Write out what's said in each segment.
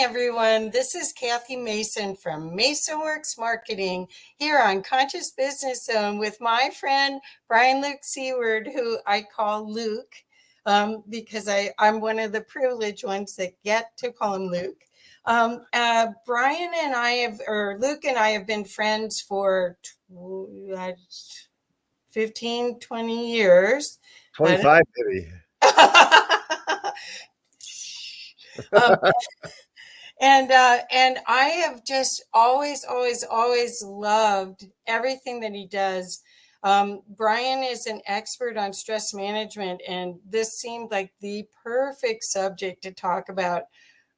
morning, everyone. This is Kathy Mason from MasonWorks Marketing here on Conscious Business Zone with my friend Brian Luke Seaward, who I call Luke because I'm one of the privileged ones that get to call him Luke. Brian and I or Luke and I have been friends for 15, 20 years. 25, maybe. um, and I have just always loved everything that he does. Brian is an expert on stress management, and this seemed like the perfect subject to talk about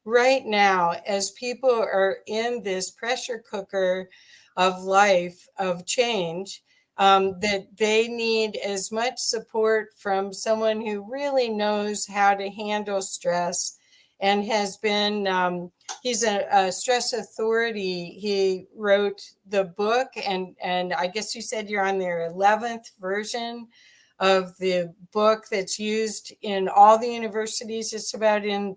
right now as people are in this pressure cooker of life, of change, that they need as much support from someone who really knows how to handle stress and has been, he's a stress authority. He wrote the book, and I guess you said you're on their 11th version of the book that's used in all the universities just about in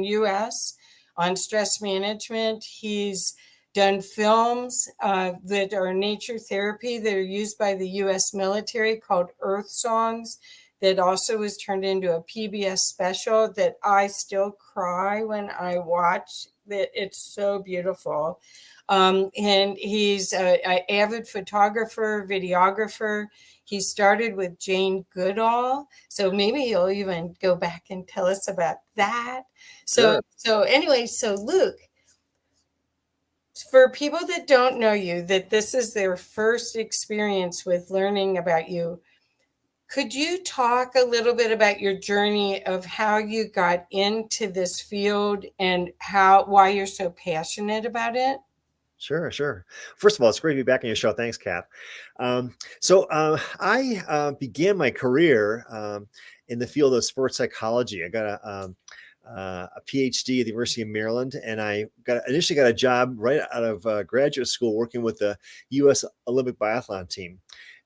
US on stress management. He's done films that are nature therapy that are used by the US military called Earth Songs, that also was turned into a PBS special that I still cry when I watch. That it's so beautiful. And he's an avid photographer, videographer. He started with Jane Goodall. So maybe he'll even go back and tell us about that. So Luke, for people that don't know you, that this is their first experience with learning about you, could you talk a little bit about your journey of how you got into this field and why you're so passionate about it? Sure. First of all, it's great to be back on your show. Thanks, Kath. I began my career in the field of sports psychology. I got a PhD at the University of Maryland, and I initially got a job right out of graduate school working with the U.S. Olympic biathlon team.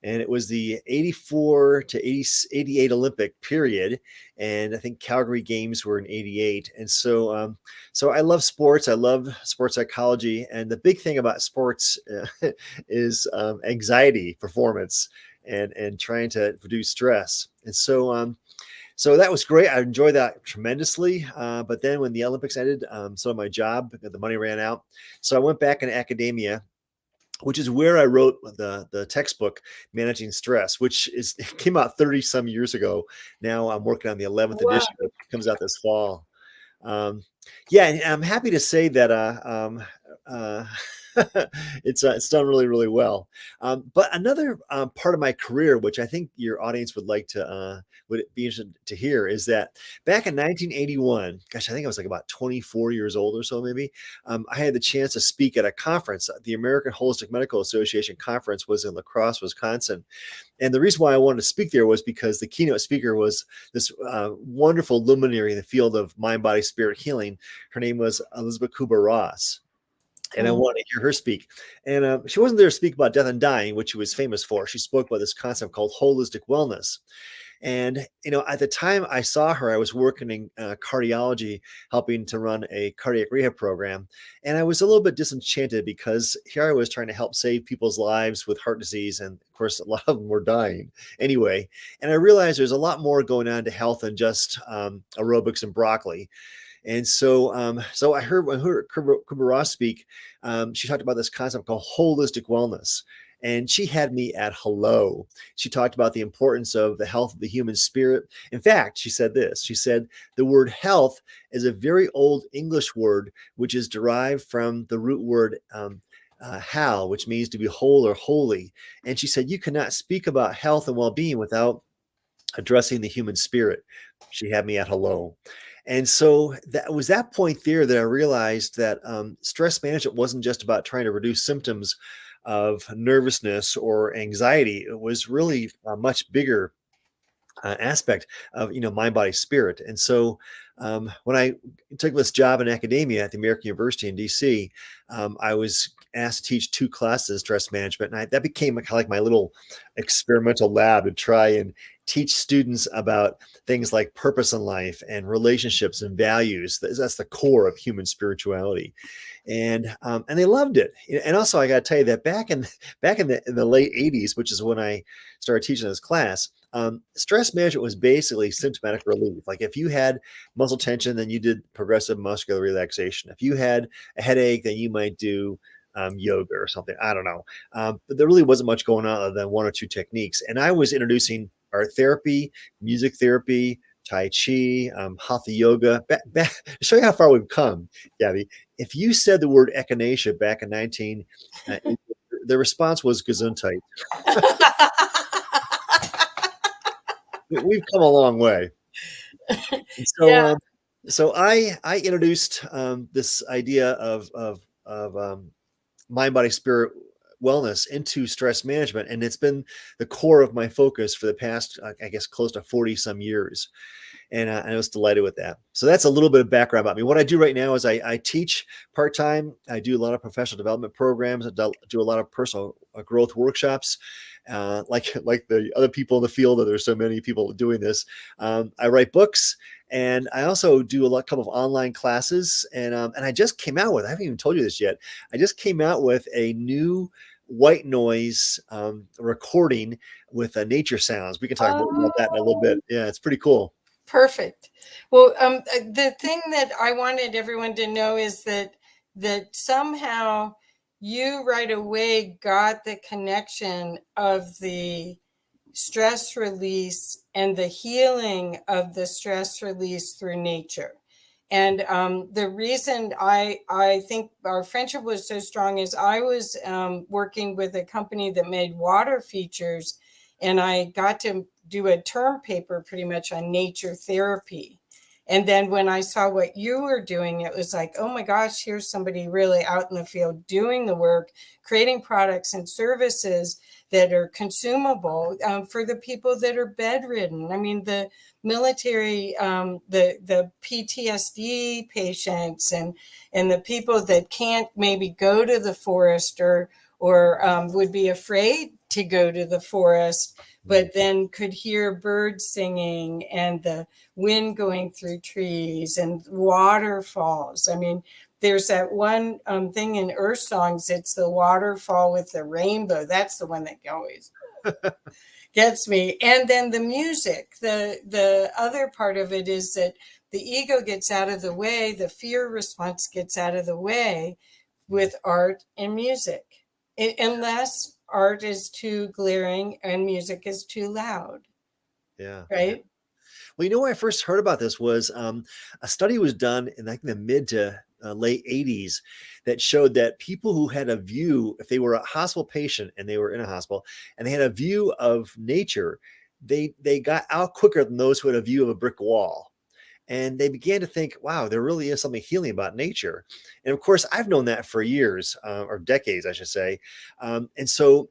And it was the 84 to 88 Olympic period. And I think Calgary Games were in 88. And so I love sports. I love sports psychology. And the big thing about sports is anxiety performance and trying to reduce stress. And so that was great. I enjoyed that tremendously. But then when the Olympics ended, so my job, the money ran out. So I went back into academia, which is where I wrote the textbook, Managing Stress, which came out 30 some years ago. Now I'm working on the 11th edition, which comes out this fall. And I'm happy to say that it's done really, really well. But another part of my career, which I think your audience would be interested to hear, is that back in 1981, gosh, I think I was like about 24 years old or so, maybe. I had the chance to speak at a conference. The American Holistic Medical Association conference was in La Crosse, Wisconsin. And the reason why I wanted to speak there was because the keynote speaker was this wonderful luminary in the field of mind, body, spirit healing. Her name was Elizabeth Kubler-Ross. And I wanted to hear her speak. And she wasn't there to speak about death and dying, which she was famous for. She spoke about this concept called holistic wellness. And, at the time I saw her, I was working in cardiology, helping to run a cardiac rehab program. And I was a little bit disenchanted because here I was trying to help save people's lives with heart disease. And of course, a lot of them were dying anyway. And I realized there's a lot more going on to health than just aerobics and broccoli. And so I heard when Kubler-Ross speak, she talked about this concept called holistic wellness. And she had me at hello. She talked about the importance of the health of the human spirit. In fact, she said this. She said, the word health is a very old English word, which is derived from the root word hal, which means to be whole or holy. And she said, you cannot speak about health and well-being without addressing the human spirit. She had me at hello. And so that was that point there that I realized that stress management wasn't just about trying to reduce symptoms of nervousness or anxiety. It was really a much bigger aspect of mind, body, spirit. And so when I took this job in academia at the American University in DC, I was asked to teach 2 classes in stress management. And that became kind of like my little experimental lab to try and teach students about things like purpose in life and relationships and values. That's the core of human spirituality. And they loved it. And also, I got to tell you that back in the late 80s, which is when I started teaching this class, stress management was basically symptomatic relief. Like if you had muscle tension, then you did progressive muscular relaxation. If you had a headache, then you might do yoga or something. I don't know. But there really wasn't much going on other than 1 or 2 techniques. And I was introducing art therapy, music therapy, Tai Chi, Hatha yoga. Back, to show you how far we've come, Gabby, if you said the word echinacea back in 19, the response was Gesundheit. We've come a long way. And Yeah. so I introduced this idea of mind, body, spirit wellness into stress management, and it's been the core of my focus for the past, I guess, close to 40 some years. And I was delighted with that. So that's a little bit of background about me. What I do right now is I teach part-time. I do a lot of professional development programs. I do a lot of personal growth workshops. Like the other people in the field, that there's so many people doing this. I write books, and I also do couple of online classes. And I just came out with, I haven't even told you this yet. I just came out with a new white noise recording with nature sounds. We can talk more about that in a little Oh, bit. Yeah, it's pretty cool. perfect. Well, the thing that I wanted everyone to know is that somehow you right away got the connection of the stress release and the healing of the stress release through nature. And the reason I think our friendship was so strong is I was working with a company that made water features, and I got to do a term paper pretty much on nature therapy. And then when I saw what you were doing, it was like, oh my gosh, here's somebody really out in the field doing the work, creating products and services that are consumable for the people that are bedridden. I mean, the military, the PTSD patients, and the people that can't maybe go to the forest or would be afraid to go to the forest, but then could hear birds singing and the wind going through trees and waterfalls. I mean, there's that one thing in Earth Songs, it's the waterfall with the rainbow. That's the one that always gets me. And then the music. The other part of it is that the ego gets out of the way, the fear response gets out of the way with art and music. Unless art is too glaring and music is too loud, Yeah. right? Well, where I first heard about this was a study was done in like the mid to late 80s that showed that people who had a view, if they were a hospital patient and they were in a hospital and they had a view of nature, they got out quicker than those who had a view of a brick wall. And they began to think, wow, there really is something healing about nature. And of course, I've known that for years, or decades, I should say. And so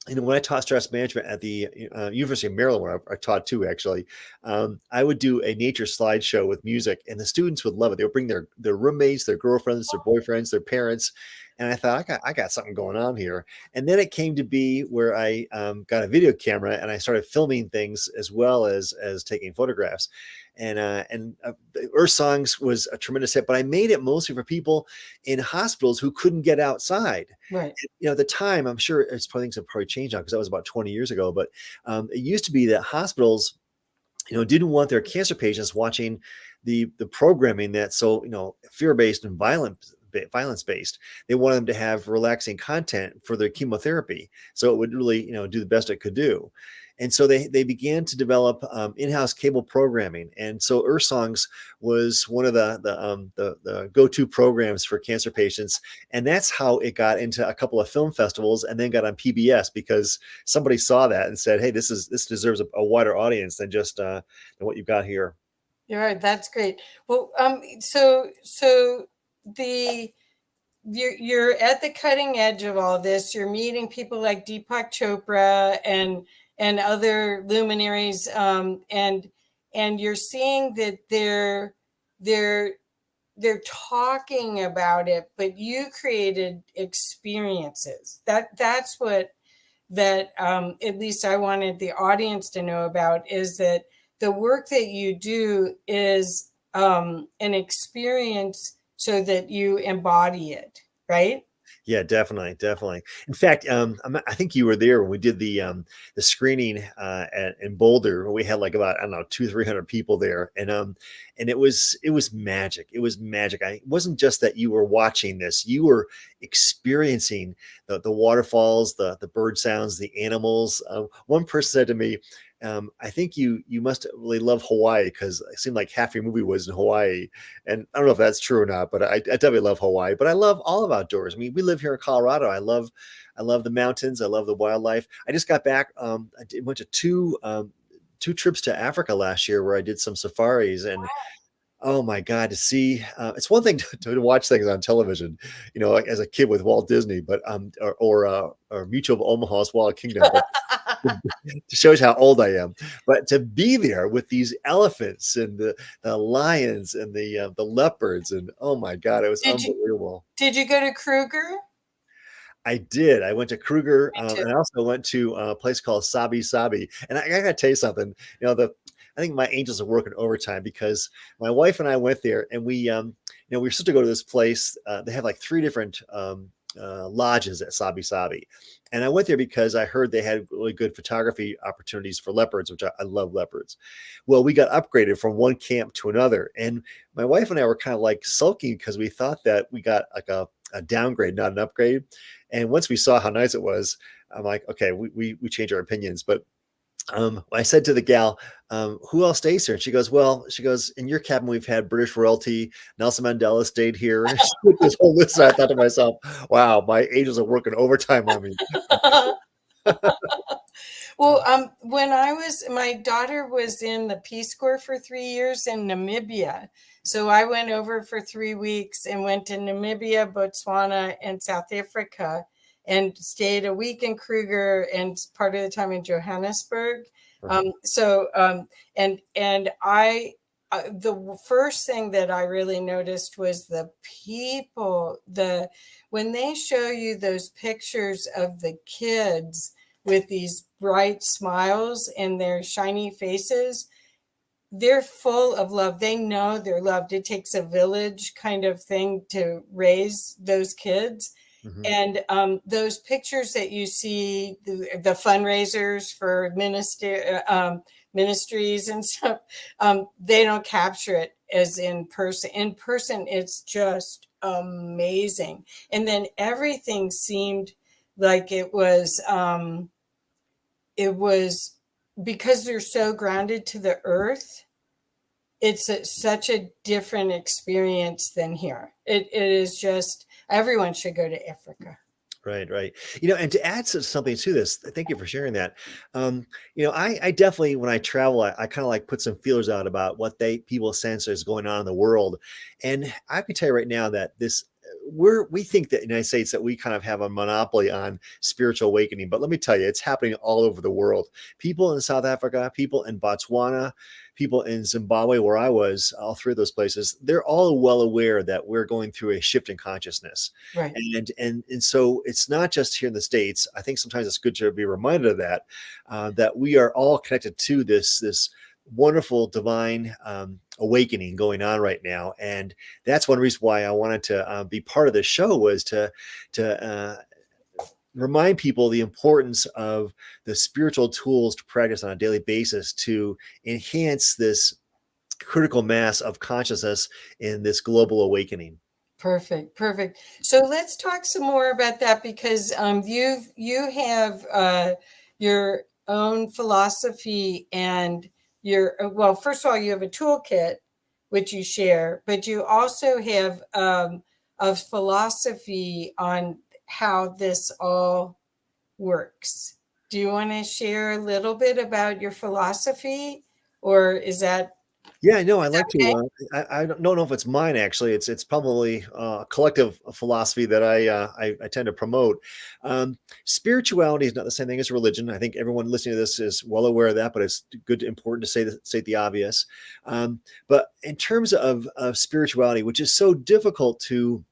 when I taught stress management at the University of Maryland, where I taught too, actually, I would do a nature slideshow with music, and the students would love it. They would bring their roommates, their girlfriends, their boyfriends, their parents, and I thought, I got something going on here. And then it came to be where I got a video camera and I started filming things as well as taking photographs. And Earth Songs was a tremendous hit, but I made it mostly for people in hospitals who couldn't get outside. Right. At the time, I'm sure things have probably changed now because that was about 20 years ago. But it used to be that hospitals, didn't want their cancer patients watching the programming that's so fear-based and violence-based. They wanted them to have relaxing content for their chemotherapy, so it would really do the best it could do. And so they began to develop in-house cable programming, and so Earth Songs was one of the go-to programs for cancer patients, and that's how it got into a couple of film festivals, and then got on PBS because somebody saw that and said, "Hey, this deserves a wider audience than just than what you've got here." You're right. That's great. Well, the you're at the cutting edge of all this. You're meeting people like Deepak Chopra and other luminaries, and you're seeing that they're they're talking about it, but you created experiences. That's what that at least I wanted the audience to know about, is that the work that you do is an experience so that you embody it, right? Yeah, definitely, definitely. In fact, I think you were there when we did the screening in Boulder. We had like about, I don't know, 200-300 people there, and it was magic. It was magic. It wasn't just that you were watching this; you were experiencing the waterfalls, the bird sounds, the animals. One person said to me, I think you must really love Hawaii, because it seemed like half your movie was in Hawaii. And I don't know if that's true or not, but I definitely love Hawaii. But I love all of outdoors. I mean, we live here in Colorado. I love the mountains. I love the wildlife. I just got back. Went to two trips to Africa last year where I did some safaris, and oh my God, to see, it's one thing to watch things on television, like as a kid with Walt Disney, but or Mutual of Omaha's Wild Kingdom, but it shows how old I am. But to be there with these elephants and the lions and the leopards, and oh my God, it was Did you unbelievable. did you go to Kruger? I did. I went to Kruger, Me too. and I also went to a place called Sabi Sabi. And I gotta tell you something. I think my angels are working overtime, because my wife and I went there, and we were supposed to go to this place. They have like three different lodges at Sabi Sabi, and I went there because I heard they had really good photography opportunities for leopards, which I love leopards. Well, we got upgraded from one camp to another, and my wife and I were kind of like sulking because we thought that we got like a downgrade, not an upgrade. And once we saw how nice it was, I'm like, okay, we change our opinions. But I said to the gal, who else stays here? And she goes, in your cabin, we've had British royalty. Nelson Mandela stayed here. She put this whole list. And I thought to myself, wow, my angels are working overtime on me. Well, when my daughter was in the Peace Corps for 3 years in Namibia. So I went over for 3 weeks and went to Namibia, Botswana, and South Africa, and stayed a week in Kruger and part of the time in Johannesburg. Right. And the first thing that I really noticed was the people, when they show you those pictures of the kids with these bright smiles and their shiny faces, they're full of love. They know they're loved. It takes a village kind of thing to raise those kids. Mhm. And those pictures that you see, the fundraisers for ministries and stuff, they don't capture it as in person. In person, it's just amazing. And then everything seemed like it was because they're so grounded to the earth. It's such a different experience than here. It is just, everyone should go to Africa. Right, right. And to add something to this, thank you for sharing that. I definitely, when I travel, I kind of like put some feelers out about what people sense is going on in the world. And I can tell you right now that we think that in the United States that we kind of have a monopoly on spiritual awakening, but let me tell you, it's happening all over the world. People in South Africa, people in Botswana, people in Zimbabwe, where I was, all three of those places, they're all well aware that we're going through a shift in consciousness. Right. And so it's not just here in the States. I think sometimes it's good to be reminded of that we are all connected to this wonderful divine awakening going on right now. And that's one reason why I wanted to be part of this show, was to remind people the importance of the spiritual tools to practice on a daily basis to enhance this critical mass of consciousness in this global awakening. Perfect, perfect. So let's talk some more about that, because you have your own philosophy, and well, first of all, you have a toolkit which you share, but you also have a philosophy on how this all works. Do you want to share a little bit about your philosophy, or is that Yeah, I know. I Is that like okay? to. I don't know if it's mine actually. It's probably a collective philosophy that I tend to promote. Spirituality is not the same thing as religion. I think everyone listening to this is well aware of that, but it's good, important to state the obvious. But in terms of spirituality, which is so difficult to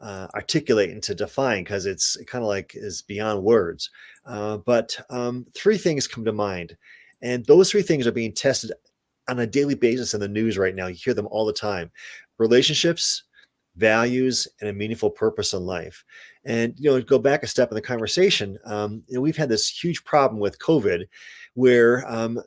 articulate and to define because it's kind of like is beyond words. But three things come to mind, and those three things are being tested on a daily basis in the news right now. You hear them all the time: relationships, values, and a meaningful purpose in life. And go back a step in the conversation. We've had this huge problem with COVID, where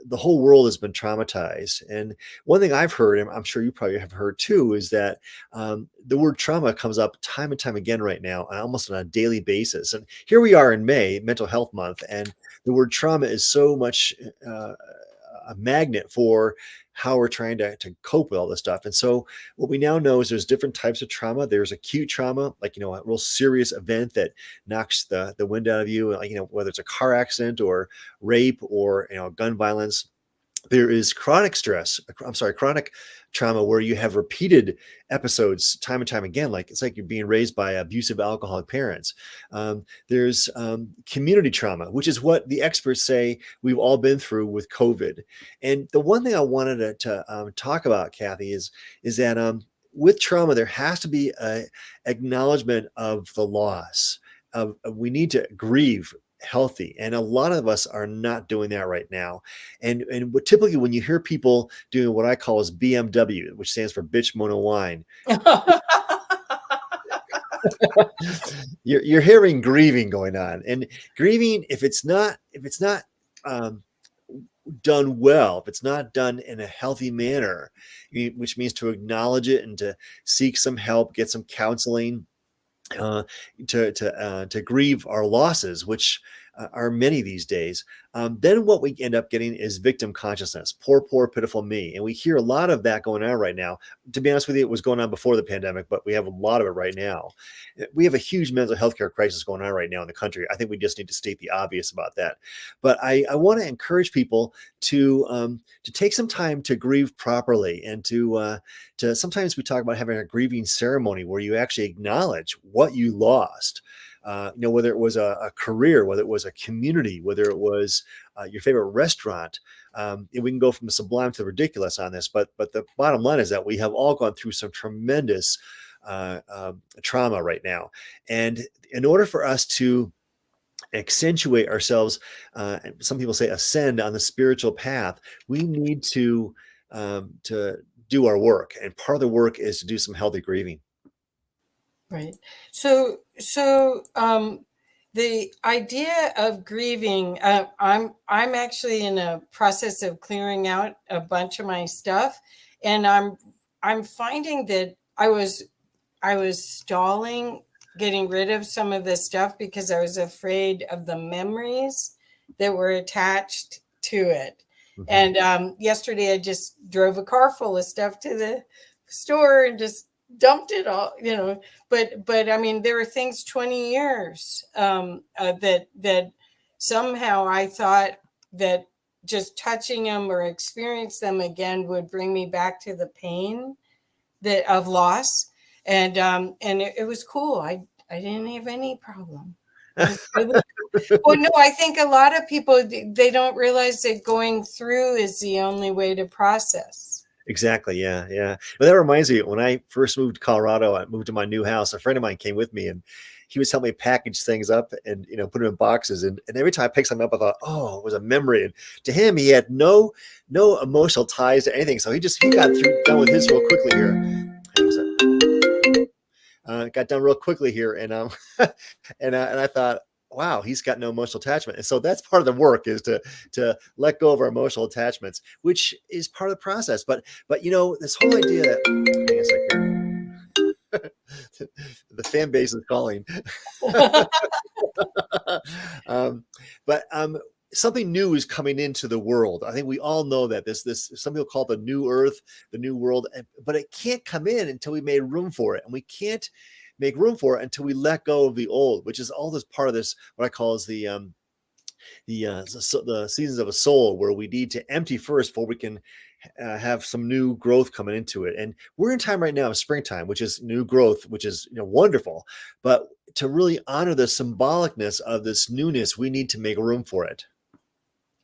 the whole world has been traumatized. And one thing I've heard, and I'm sure you probably have heard too, is that the word trauma comes up time and time again right now, almost on a daily basis. And here we are in May, Mental Health Month, and the word trauma is so much a magnet for how we're trying to cope with all this stuff. And so what we now know is there's different types of trauma. There's acute trauma, like, a real serious event that knocks the wind out of you, like, whether it's a car accident or rape or, gun violence. There is chronic stress, chronic trauma, where you have repeated episodes time and time again. Like it's like you're being raised by abusive alcoholic parents. There's community trauma, which is what the experts say we've all been through with COVID. And the one thing I wanted to talk about, Kathy, is that with trauma, there has to be a acknowledgement of the loss. We need to grieve healthy, and a lot of us are not doing that right now. And what typically when you hear people doing what I call is BMW, which stands for bitch moan and whine, you're hearing grieving going on. And grieving, if it's not um, done well, if it's not done in a healthy manner, which means to acknowledge it and to seek some help, get some counseling, uh, to grieve our losses, which are many these days. Then what we end up getting is victim consciousness. Poor, pitiful me. And we hear a lot of that going on right now. To be honest with you, it was going on before the pandemic, but we have a lot of it right now. We have a huge mental health care crisis going on right now in the country. I think we just need to state the obvious about that. But I want to encourage people to take some time to grieve properly, and to sometimes we talk about having a grieving ceremony where you actually acknowledge what you lost. Whether it was a career, whether it was a community, whether it was your favorite restaurant. And we can go from the sublime to the ridiculous on this, but the bottom line is that we have all gone through some tremendous trauma right now. And in order for us to accentuate ourselves, some people say ascend on the spiritual path, we need to do our work. And part of the work is to do some healthy grieving. Right. So the idea of grieving, I'm actually in a process of clearing out a bunch of my stuff, and I'm finding that I was stalling getting rid of some of the stuff because I was afraid of the memories that were attached to it. Mhm. And yesterday I just drove a car full of stuff to the store and just dumped it all. But I mean, there were things 20 years that somehow I thought that just touching them or experience them again would bring me back to the pain that of loss. And it was cool. I didn't have any problem. It was really well, no, I think a lot of people, they don't realize that going through is the only way to process. Exactly. Yeah. Yeah. But that reminds me, when I first moved to Colorado, I moved to my new house. A friend of mine came with me, and he was helping me package things up and, put them in boxes. And every time I picked something up, I thought, oh, it was a memory. And to him, he had no emotional ties to anything. So he got done with his real quickly here. Hang on a second. Got done real quickly here. And, and I thought, wow, he's got no emotional attachment. And so that's part of the work, is to let go of our emotional attachments, which is part of the process. But this whole idea that, hang on a second here. The fan base is calling. um, but something new is coming into the world. I think we all know that this some people call it the new earth, the new world, but it can't come in until we made room for it. And we can't make room for it until we let go of the old, which is all this part of this, what I call is the seasons of a soul where we need to empty first before we can have some new growth coming into it. And we're in time right now of springtime, which is new growth, which is wonderful. But to really honor the symbolicness of this newness, we need to make room for it.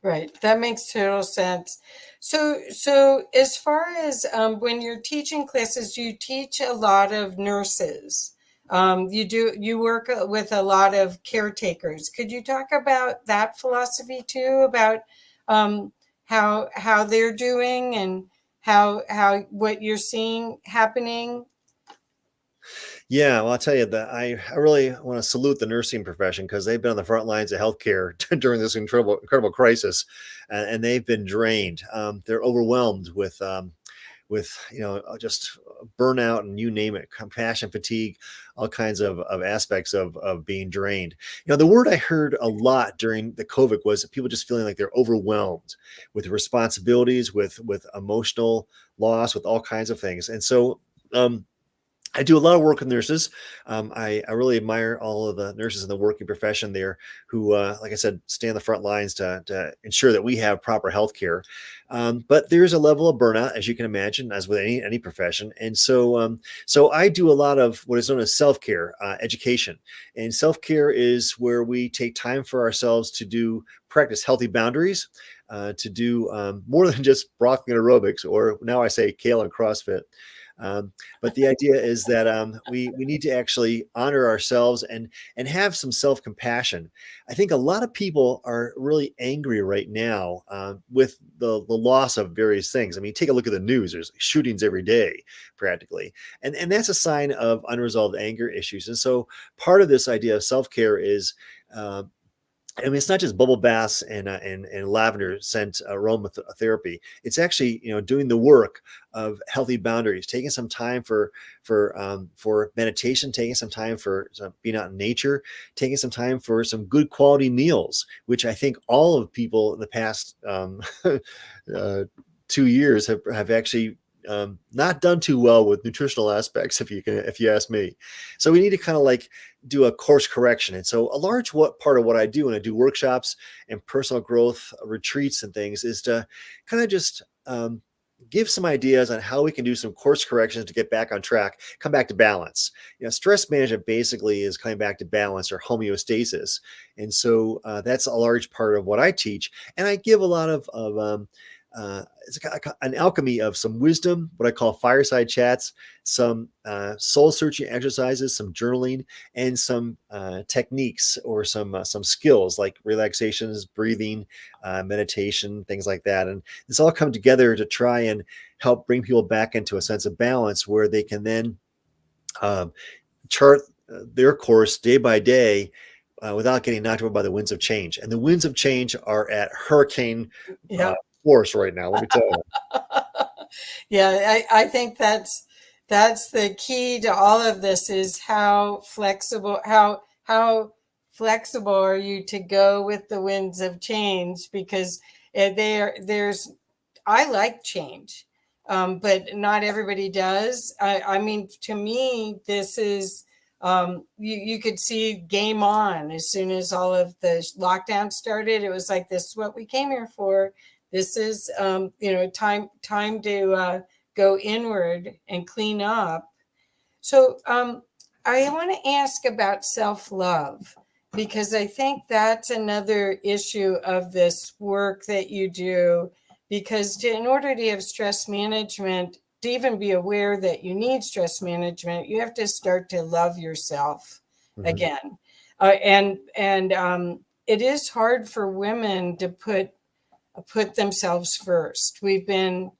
Right. That makes total sense. So as far as when you're teaching classes, you teach a lot of nurses. You work with a lot of caretakers. Could you talk about that philosophy too, about how they're doing and how what you're seeing happening? Yeah, well, I'll tell you that I really want to salute the nursing profession because they've been on the front lines of healthcare during this incredible crisis, and they've been drained. They're overwhelmed with just burnout and you name it, compassion fatigue, all kinds of aspects of being drained. The word I heard a lot during the COVID was people just feeling like they're overwhelmed with responsibilities, with emotional loss, with all kinds of things, and so. I do a lot of work with nurses. I really admire all of the nurses in the working profession there who, like I said, stay on the front lines to ensure that we have proper health care. But there's a level of burnout, as you can imagine, as with any profession. And so I do a lot of what is known as self-care education. And self-care is where we take time for ourselves to practice healthy boundaries, to do more than just broccoli and aerobics, or now I say kale and CrossFit. But the idea is that we need to actually honor ourselves and have some self-compassion. I think a lot of people are really angry right now with the loss of various things. I mean, take a look at the news. There's shootings every day, practically. And that's a sign of unresolved anger issues. And so part of this idea of self-care is I mean, it's not just bubble baths and lavender scent aromatherapy. It's actually, doing the work of healthy boundaries, taking some time for meditation, taking some time for being out in nature, taking some time for some good quality meals, which I think all of people in the past 2 years have actually not done too well with nutritional aspects, if you ask me. So we need to kind of like do a course correction. And so a large part of what I do when I do workshops and personal growth retreats and things is to kind of just give some ideas on how we can do some course corrections to get back on track, come back to balance. Stress management basically is coming back to balance or homeostasis. And so that's a large part of what I teach. And I give a lot of it's an alchemy of some wisdom, what I call fireside chats, some soul searching exercises, some journaling, and some techniques or some skills like relaxations, breathing, meditation, things like that. And this all come together to try and help bring people back into a sense of balance where they can then chart their course day by day without getting knocked over by the winds of change. And the winds of change are at hurricane Yeah. force right now, let me tell you. Yeah, I think that's the key to all of this is how flexible are you to go with the winds of change because there's I like change, but not everybody does. I mean, to me, this is you could see game on as soon as all of the lockdown started. It was like, this is what we came here for. This is time to go inward and clean up. So I want to ask about self-love because I think that's another issue of this work that you do. Because in order to have stress management, to even be aware that you need stress management, you have to start to love yourself again. And it is hard for women to put themselves first. We've been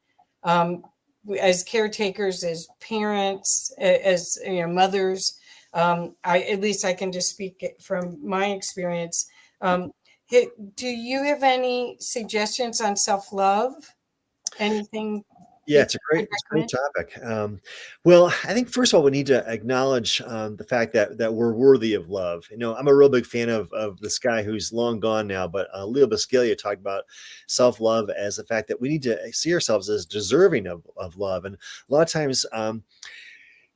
as caretakers, as parents, as mothers. At least I can just speak from my experience. Do you have any suggestions on self-love? Anything Yeah, that it's a you great recommend? topic. Well, I think first of all, we need to acknowledge the fact that we're worthy of love. I'm a real big fan of this guy who's long gone now, but Leo Buscaglia talked about self-love as the fact that we need to see ourselves as deserving of love. And a lot of times,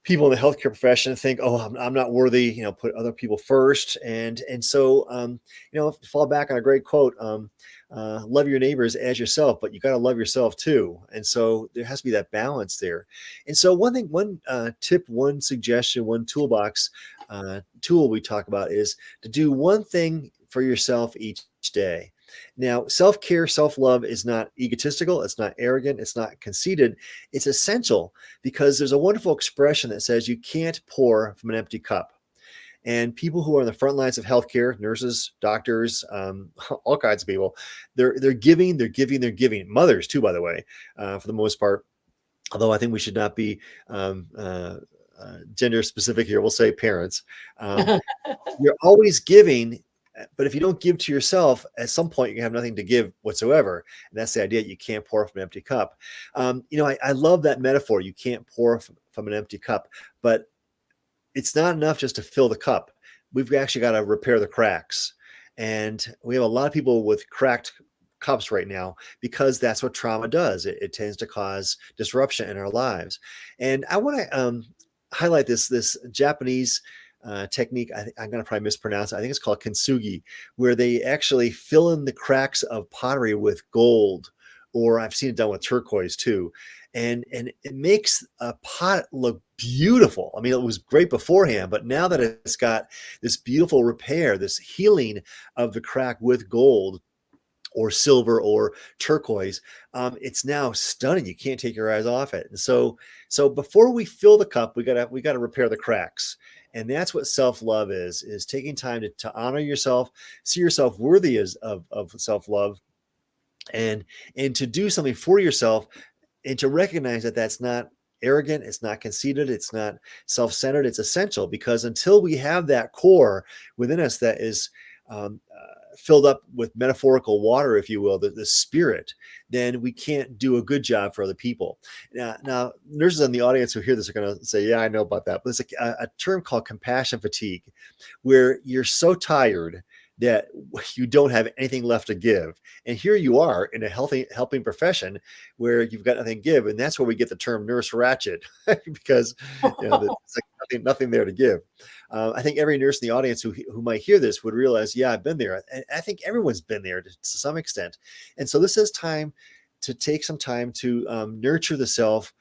people in the healthcare profession think, oh, I'm not worthy, put other people first. And so, fall back on a great quote, love your neighbors as yourself, but you got to love yourself too. And so there has to be that balance there. And so one tip, one suggestion, one toolbox tool we talk about is to do one thing for yourself each day. Now, self-care, self-love is not egotistical, it's not arrogant, it's not conceited, it's essential, because there's a wonderful expression that says you can't pour from an empty cup. And people who are on the front lines of healthcare, nurses, doctors, all kinds of people, they're giving, they're giving, they're giving. Mothers too, by the way, for the most part. Although I think we should not be gender specific here. We'll say parents. You're always giving, but if you don't give to yourself, at some point you have nothing to give whatsoever. And that's the idea. You can't pour from an empty cup. I love that metaphor. You can't pour from an empty cup, but it's not enough just to fill the cup. We've actually got to repair the cracks. And we have a lot of people with cracked cups right now, because that's what trauma does. It tends to cause disruption in our lives. And I want to highlight this Japanese technique. I'm going to probably mispronounce it. I think it's called kintsugi, where they actually fill in the cracks of pottery with gold, or I've seen it done with turquoise too. And it makes a pot look beautiful. I mean, it was great beforehand, but now that it's got this beautiful repair, this healing of the crack with gold or silver or turquoise, it's now stunning. You can't take your eyes off it. And so before we fill the cup, we gotta repair the cracks. And that's what self-love is taking time to honor yourself, see yourself worthy of self-love, and to do something for yourself, and to recognize that that's not arrogant, it's not conceited, it's not self-centered. It's essential, because until we have that core within us that is filled up with metaphorical water, if you will, the spirit, then we can't do a good job for other people. Now, nurses in the audience who hear this are going to say, yeah, I know about that. But it's a term called compassion fatigue, where you're so tired that you don't have anything left to give. And here you are in a helping profession where you've got nothing to give. And that's where we get the term nurse ratchet, because it's like nothing there to give. I think every nurse in the audience who might hear this would realize, yeah, I've been there. And I think everyone's been there to some extent. And so this is time to take some time to nurture the self.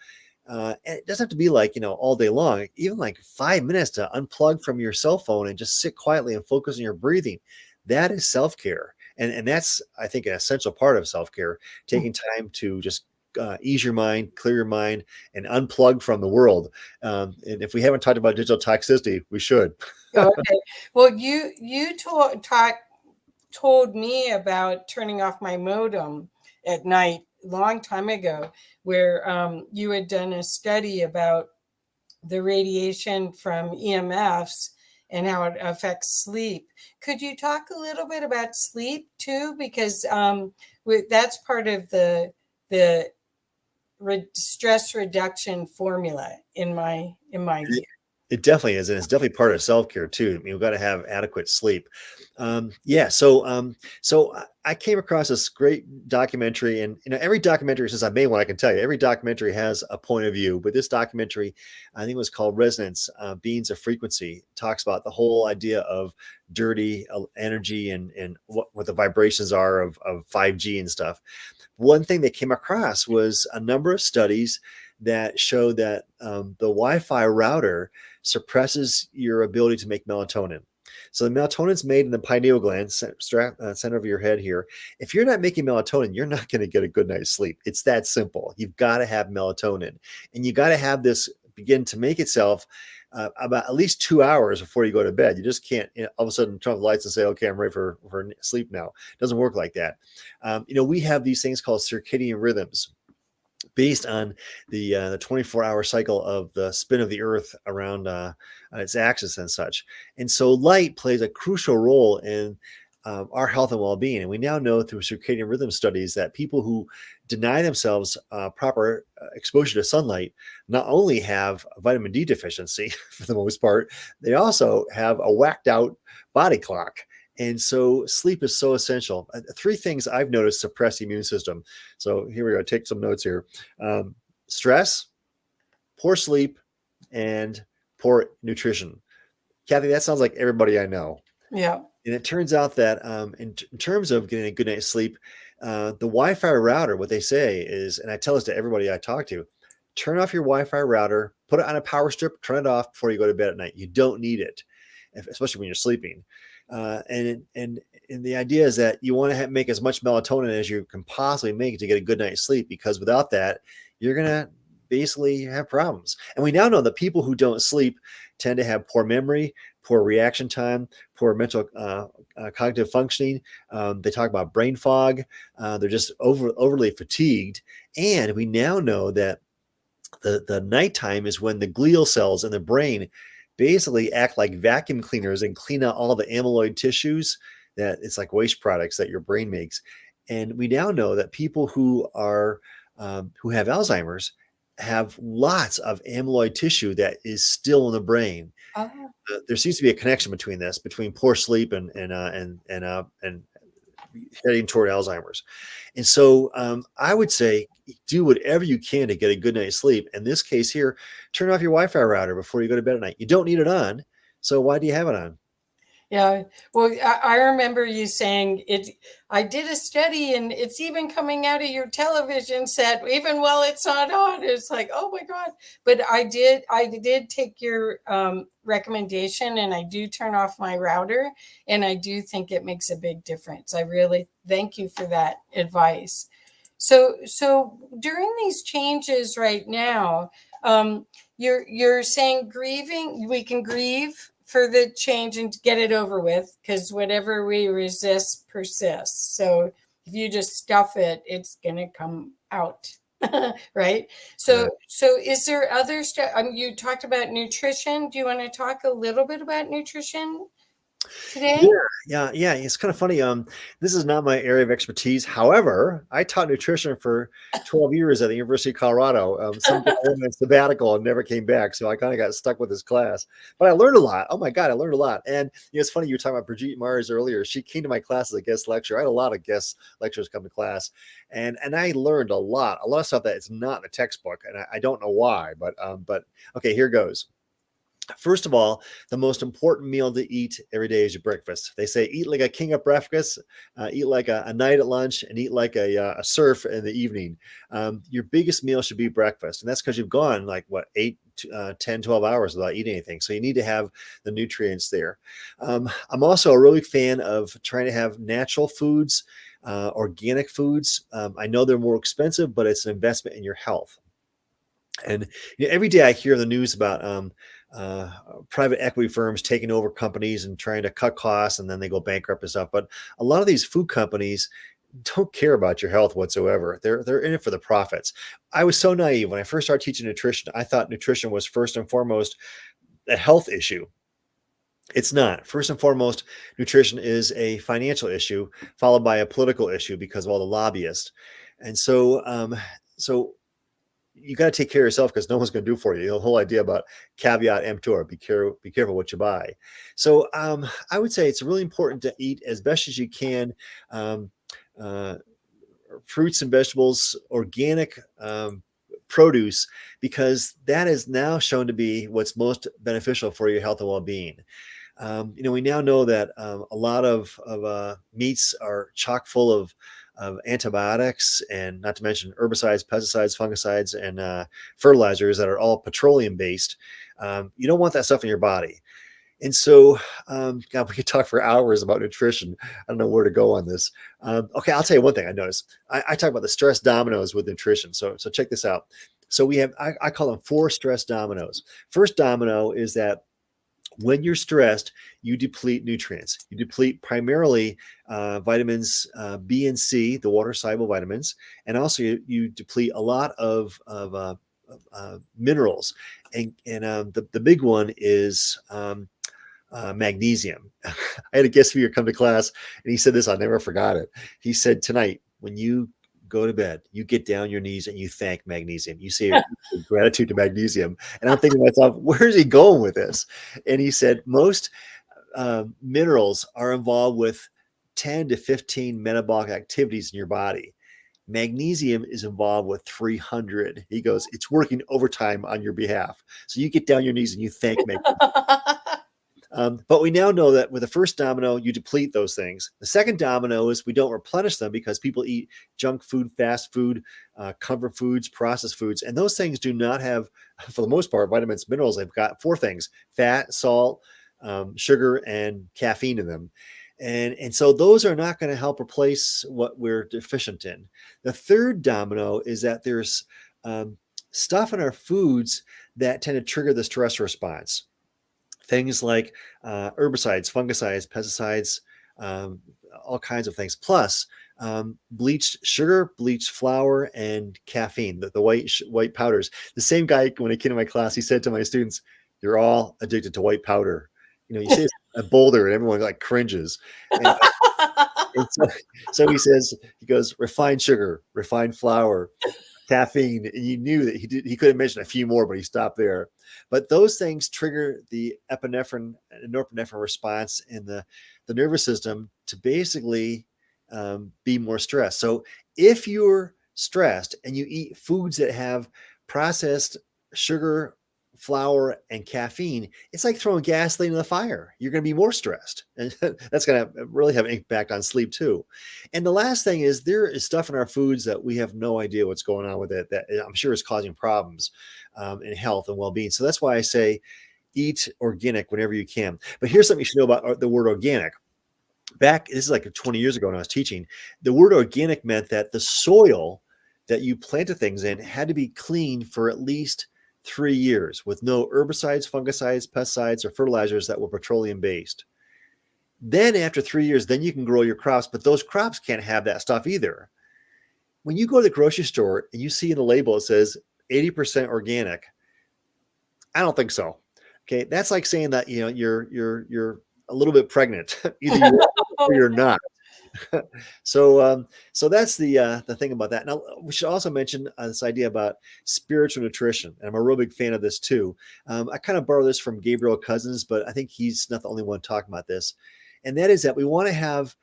And it doesn't have to be like, all day long, even like 5 minutes to unplug from your cell phone and just sit quietly and focus on your breathing. That is self-care. And that's, I think, an essential part of self-care, taking time to just ease your mind, clear your mind, and unplug from the world. And if we haven't talked about digital toxicity, we should. Okay. Well, you told me about turning off my modem at night a long time ago, where you had done a study about the radiation from EMFs and how it affects sleep. Could you talk a little bit about sleep too? Because that's part of the stress reduction formula in my view. It definitely is, and it's definitely part of self-care too. I mean, we've got to have adequate sleep. So I came across this great documentary, and every documentary, since I made one, I can tell you, every documentary has a point of view. But this documentary, I think it was called Resonance, Beings of Frequency, talks about the whole idea of dirty energy and what the vibrations are of 5G and stuff. One thing they came across was a number of studies that show that the Wi-Fi router suppresses your ability to make melatonin. So the melatonin is made in the pineal gland, center of your head here. If you're not making melatonin, you're not going to get a good night's sleep. It's that simple. You've got to have melatonin, and you got to have this begin to make itself about at least 2 hours before you go to bed. You just can't all of a sudden turn off the lights and say, okay, I'm ready for sleep now. It doesn't work like that. We have these things called circadian rhythms, based on the 24-hour cycle of the spin of the earth around its axis and such. And so light plays a crucial role in our health and well-being. And we now know through circadian rhythm studies that people who deny themselves proper exposure to sunlight not only have a vitamin D deficiency for the most part, they also have a whacked out body clock. And so sleep is so essential. 3 things I've noticed suppress the immune system. So here we go. Take some notes here. Stress, poor sleep, and poor nutrition. Kathy, that sounds like everybody I know. Yeah. And it turns out that in terms of getting a good night's sleep, the Wi-Fi router, what they say is, and I tell this to everybody I talk to, turn off your Wi-Fi router, put it on a power strip, turn it off before you go to bed at night. You don't need it, especially when you're sleeping. And the idea is that you want to make as much melatonin as you can possibly make to get a good night's sleep, because without that, you're gonna basically have problems. And we now know that people who don't sleep tend to have poor memory, poor reaction time, poor mental cognitive functioning. They talk about brain fog. They're just overly fatigued. And we now know that the nighttime is when the glial cells in the brain basically act like vacuum cleaners and clean out all the amyloid tissues that it's like waste products that your brain makes. And we now know that people who have Alzheimer's have lots of amyloid tissue that is still in the brain. Oh, There seems to be a connection between this, between poor sleep and heading toward Alzheimer's. And so I would say do whatever you can to get a good night's sleep. In this case here, turn off your Wi-Fi router before you go to bed at night. You don't need it on, so why do you have it on? yeah. Well, I remember you saying it. I did a study, and it's even coming out of your television set, even while it's not on. It's like, oh my God. But I did take your recommendation, and I do turn off my router, and I do think it makes a big difference. I really thank you for that advice. So during these changes right now, you're saying grieving, we can grieve for the change and get it over with, because whatever we resist persists. So if you just stuff it, it's gonna come out. Right. So Right. so is there other stuff? You talked about nutrition. Do you want to talk a little bit about nutrition Yeah, today? yeah. It's kind of funny. This is not my area of expertise. However, I taught nutrition for 12 years at the University of Colorado. Some guy went on a sabbatical and never came back, so I kind of got stuck with this class. But I learned a lot. Oh my God, I learned a lot. And it's funny, you were talking about Brigitte Mars earlier. She came to my class as a guest lecturer. I had a lot of guest lecturers come to class, and I learned a lot of stuff that is not in the textbook, and I don't know why. But okay, here goes. First of all, the most important meal to eat every day is your breakfast. They say eat like a king at breakfast, eat like a knight at lunch, and eat like a surf in the evening. Your biggest meal should be breakfast. And that's because you've gone like, what, 8, 10, 12 hours without eating anything. So you need to have the nutrients there. I'm also a really fan of trying to have natural foods, organic foods. I know they're more expensive, but it's an investment in your health. And every day I hear the news about uh, private equity firms taking over companies and trying to cut costs, and then they go bankrupt and stuff. But a lot of these food companies don't care about your health whatsoever. They're in it for the profits. I was so naive when I first started teaching nutrition. I thought nutrition was first and foremost a health issue. It's not. First and foremost, nutrition is a financial issue, followed by a political issue because of all the lobbyists. And so you got to take care of yourself because no one's going to do for you. The whole idea about caveat emptor, be careful what you buy. So I would say it's really important to eat as best as you can um, uh, fruits and vegetables, organic produce, because that is now shown to be what's most beneficial for your health and well-being. We now know that a lot of meats are chock full of antibiotics, and not to mention herbicides, pesticides, fungicides, and fertilizers that are all petroleum based. You don't want that stuff in your body. And so, God, we could talk for hours about nutrition. I don't know where to go on this. Okay, I'll tell you one thing I noticed. I talk about the stress dominoes with nutrition. So check this out. So we have, I call them 4 stress dominoes. First domino is that when you're stressed, you deplete nutrients. You deplete primarily vitamins B and C, the water soluble vitamins, and also you deplete a lot of minerals. And the big one is magnesium. I had a guest speaker come to class, and he said this. I never forgot it. He said, tonight, when you go to bed, you get down on your knees and you thank magnesium. You say gratitude to magnesium. And I'm thinking to myself, where is he going with this? And he said, most minerals are involved with 10 to 15 metabolic activities in your body. Magnesium is involved with 300. He goes, it's working overtime on your behalf. So you get down your knees and you thank magnesium. But we now know that with the first domino, you deplete those things. The second domino is we don't replenish them because people eat junk food, fast food, comfort foods, processed foods. And those things do not have, for the most part, vitamins, minerals. They've got four things: fat, salt, sugar, and caffeine in them. And so those are not going to help replace what we're deficient in. The third domino is that there's stuff in our foods that tend to trigger the stress response. Things like herbicides, fungicides, pesticides, all kinds of things. Plus, bleached sugar, bleached flour, and caffeine, the white powders. The same guy, when he came to my class, he said to my students, "You're all addicted to white powder." You say it's a boulder, and everyone like cringes. And so he goes, refined sugar, refined flour, caffeine. And you knew that he could have mentioned a few more, but he stopped there. But those things trigger the epinephrine and norepinephrine response in the nervous system to basically be more stressed. So if you're stressed and you eat foods that have processed sugar, flour, and caffeine, it's like throwing gasoline in the fire. You're going to be more stressed, and that's going to really have an impact on sleep too. And the last thing is, there is stuff in our foods that we have no idea what's going on with it that I'm sure is causing problems in health and well-being. So that's why I say eat organic whenever you can. But here's something you should know about the word organic. Back, this is like 20 years ago when I was teaching, the word organic meant that the soil that you planted things in had to be clean for at least 3 years with no herbicides, fungicides, pesticides, or fertilizers that were petroleum based. Then after 3 years, then you can grow your crops, but those crops can't have that stuff either. When you go to the grocery store and you see in the label, it says 80% organic, I don't think so. Okay. That's like saying that, you're a little bit pregnant. Either you are or you're not. So that's the thing about that. Now, we should also mention this idea about spiritual nutrition, and I'm a real big fan of this too. I kind of borrow this from Gabriel Cousins, but I think he's not the only one talking about this. And that is that we want to have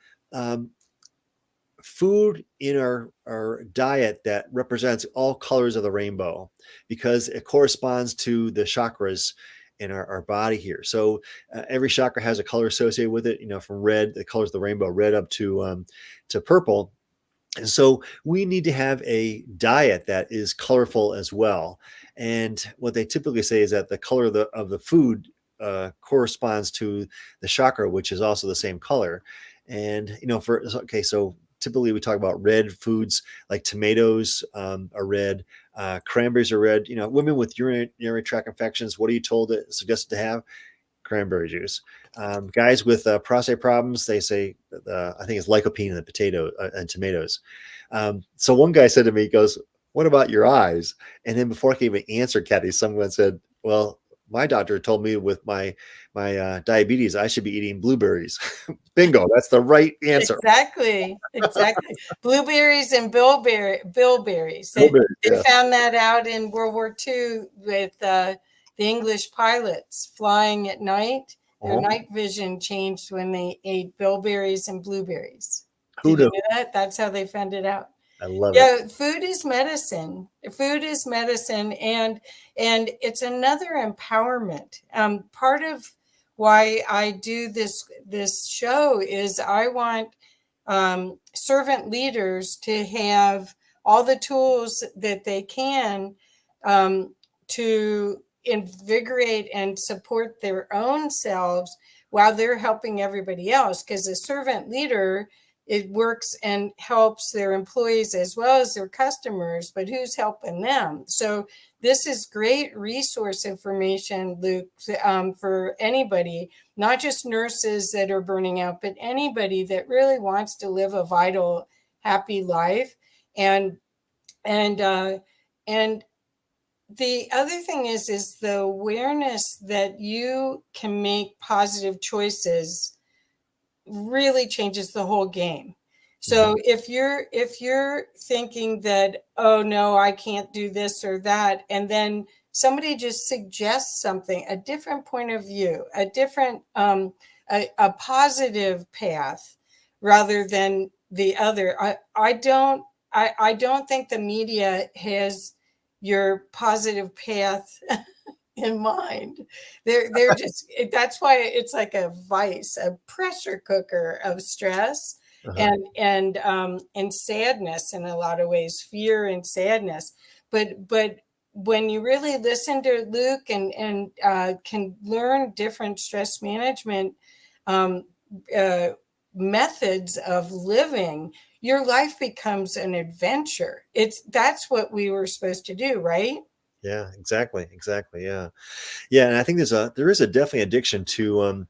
food in our diet that represents all colors of the rainbow, because it corresponds to the chakras in our body here. So every chakra has a color associated with it, from red, the colors of the rainbow, red up to purple. And so we need to have a diet that is colorful as well. And what they typically say is that the color of the food corresponds to the chakra, which is also the same color. And, so typically we talk about red foods, like tomatoes are red, cranberries are red. Women with urinary tract infections, what are you told it suggested to have? Cranberry juice. Guys with prostate problems, they say, I think it's lycopene in the potato and tomatoes. So one guy said to me, he goes, "What about your eyes?" And then before I could even answer, Kathy, someone said, "Well, my doctor told me with my diabetes, I should be eating blueberries." Bingo, that's the right answer. Exactly. Blueberries and bilberries. They Yeah. found that out in World War II with the English pilots flying at night. Their night vision changed when they ate bilberries and blueberries. Who Did you knew? know that? That's how they found it out. I love it. Yeah, food is medicine. Food is medicine, and it's another empowerment. Part of why I do this show is I want servant leaders to have all the tools that they can to invigorate and support their own selves while they're helping everybody else. Because a servant leader, it works and helps their employees as well as their customers, but who's helping them? So this is great resource information, Luke, for anybody, not just nurses that are burning out, but anybody that really wants to live a vital, happy life. And the other thing is the awareness that you can make positive choices really changes the whole game. So if you're thinking that, oh no, I can't do this or that, and then somebody just suggests something, a different point of view, a different a positive path rather than the other, I don't I don't think the media has your positive path in mind. They're just, that's why it's like a vice, a pressure cooker of stress Uh-huh. and sadness in a lot of ways, fear and sadness. But when you really listen to Luke and can learn different stress management um, uh, methods of living, your life becomes an adventure. That's what we were supposed to do, right? Yeah, exactly. Exactly. Yeah. Yeah. And I think there is a definitely addiction to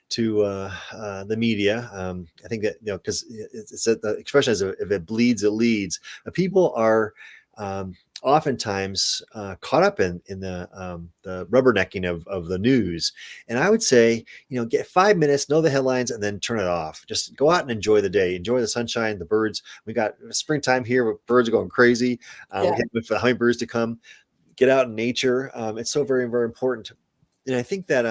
the media. I think that, because it's the expression is if it bleeds, it leads. People are oftentimes caught up in the rubbernecking of the news. And I would say, get 5 minutes, know the headlines, and then turn it off. Just go out and enjoy the day, enjoy the sunshine, the birds. We got springtime here, where birds are going crazy. Yeah. We have with the hummingbirds to come. Get out in nature. It's so very, very important. And I think that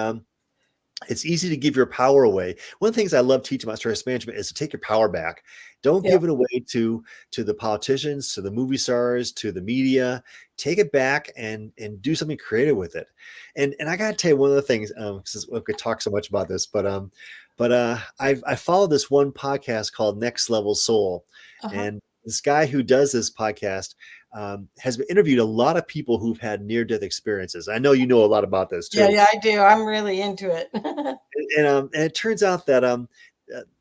it's easy to give your power away. One of the things I love teaching about stress management is to take your power back. Don't Yeah. give it away to the politicians, to the movie stars, to the media. Take it back and do something creative with it. And I got to tell you one of the things, since we could talk so much about this, but I follow this one podcast called Next Level Soul, Uh-huh. and this guy who does this podcast has interviewed a lot of people who've had near-death experiences. I know you know a lot about this Yeah, too. yeah, I do. I'm really into it. And it turns out that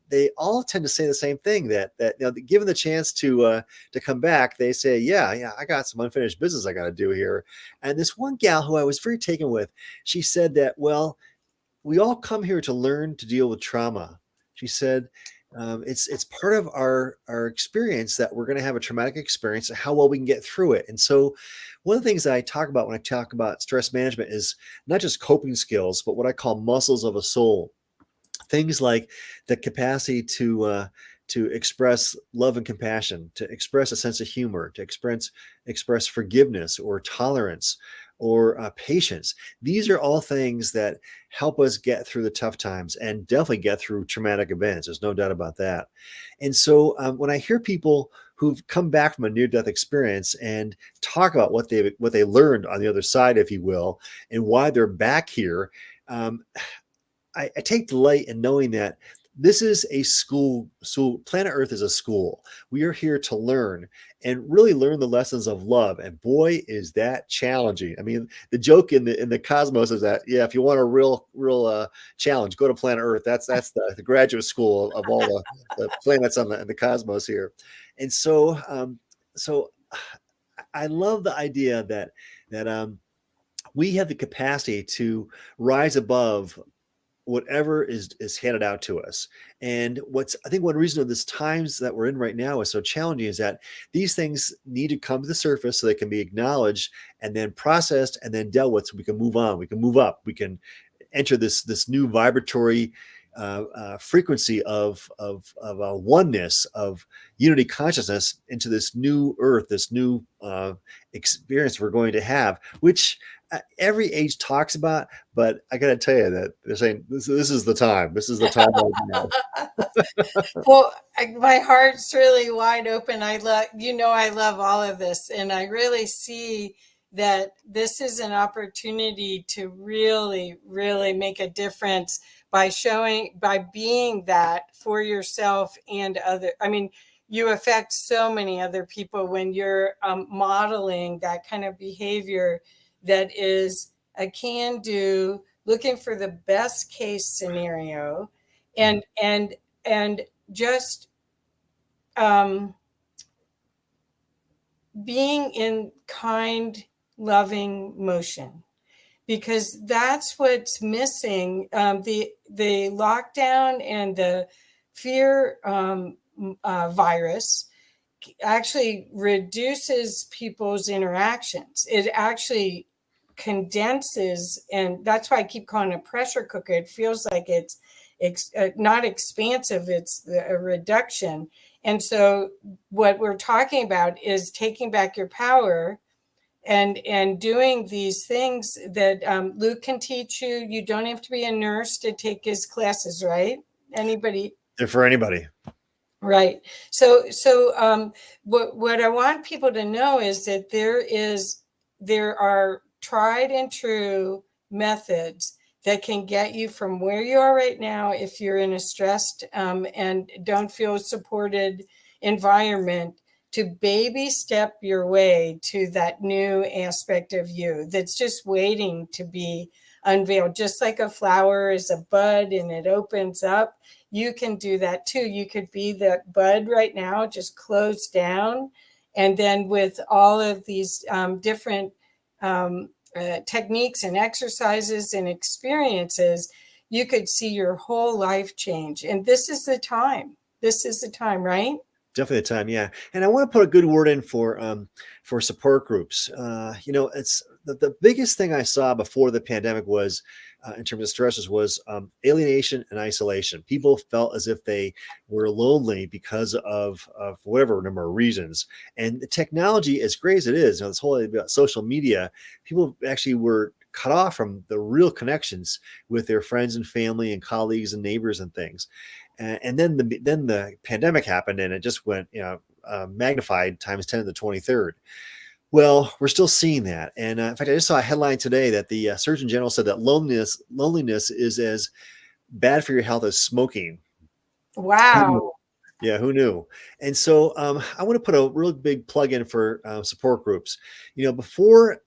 they all tend to say the same thing, that given the chance to come back, they say, yeah, I got some unfinished business I got to do here. And this one gal who I was very taken with, she said that, well, we all come here to learn to deal with trauma. She said, it's part of our experience that we're going to have a traumatic experience and how well we can get through it. And so, one of the things that I talk about when I talk about stress management is not just coping skills, but what I call muscles of a soul. Things like the capacity to express love and compassion, to express a sense of humor, to express forgiveness or tolerance or patience. These are all things that help us get through the tough times and definitely get through traumatic events. There's no doubt about that. And so when I hear people who've come back from a near-death experience and talk about what they learned on the other side, if you will, and why they're back here, um, I take delight in knowing that this is a school. So planet Earth is a school. We are here to learn and really learn the lessons of love. And boy, is that challenging. I mean, the joke in the cosmos is that, yeah, if you want a real challenge, go to planet Earth. That's the graduate school of all the planets on the cosmos here. And so I love the idea that we have the capacity to rise above whatever is handed out to us. And I think one reason of this times that we're in right now is so challenging is that these things need to come to the surface so they can be acknowledged and then processed and then dealt with, so we can move on, we can move up, we can enter this new vibratory frequency of oneness, of unity consciousness, into this new earth, this new experience we're going to have, which every age talks about. But I got to tell you that they're saying this is the time. This is the time right now. Well, my heart's really wide open. I love all of this. And I really see that this is an opportunity to really, really make a difference by being that for yourself and other. I mean, you affect so many other people when you're modeling that kind of behavior that is a can do, looking for the best case scenario, Mhm. and just um, being in kind, loving motion, because that's what's missing. The lockdown and the fear virus actually reduces people's interactions. It actually condenses, and that's why I keep calling it a pressure cooker. It feels like it's not expansive, it's a reduction. And so what we're talking about is taking back your power and doing these things that Luke can teach you. You don't have to be a nurse to take his classes, right? Anybody. They're for anybody. Right. What I want people to know is that there are tried and true methods that can get you from where you are right now if you're in a stressed and don't feel supported environment, to baby step your way to that new aspect of you that's just waiting to be unveiled. Just like a flower is a bud and it opens up, you can do that too. You could be that bud right now, just closed down. And then with all of these different techniques and exercises and experiences, you could see your whole life change. And this is the time. This is the time, right? Definitely a time, yeah. And I want to put a good word in for support groups. It's the biggest thing I saw before the pandemic was, in terms of stresses, was alienation and isolation. People felt as if they were lonely because of whatever number of reasons. And the technology, as great as it is, this whole idea about social media, people actually were cut off from the real connections with their friends and family and colleagues and neighbors and things. And then the pandemic happened, and it just went, magnified times 10 to the 23rd. Well, we're still seeing that, and in fact, I just saw a headline today that the Surgeon General said that loneliness is as bad for your health as smoking. Who knew? Wow. Yeah, who knew? And so I want to put a real big plug in for support groups. Before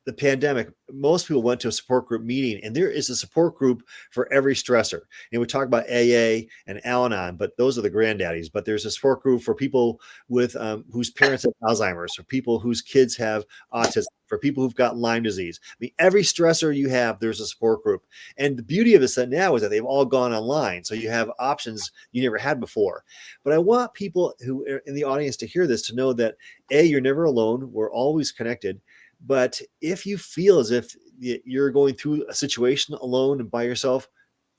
the pandemic, most people went to a support group meeting, and there is a support group for every stressor. And we talk about AA and Al-Anon, but those are the granddaddies. But there's a support group for people with whose parents have Alzheimer's, for people whose kids have autism, for people who've got Lyme disease. I mean, every stressor you have, there's a support group. And the beauty of this now is that they've all gone online, so you have options you never had before. But I want people who are in the audience to hear this, to know that you're never alone. We're always connected. But if you feel as if you're going through a situation alone and by yourself,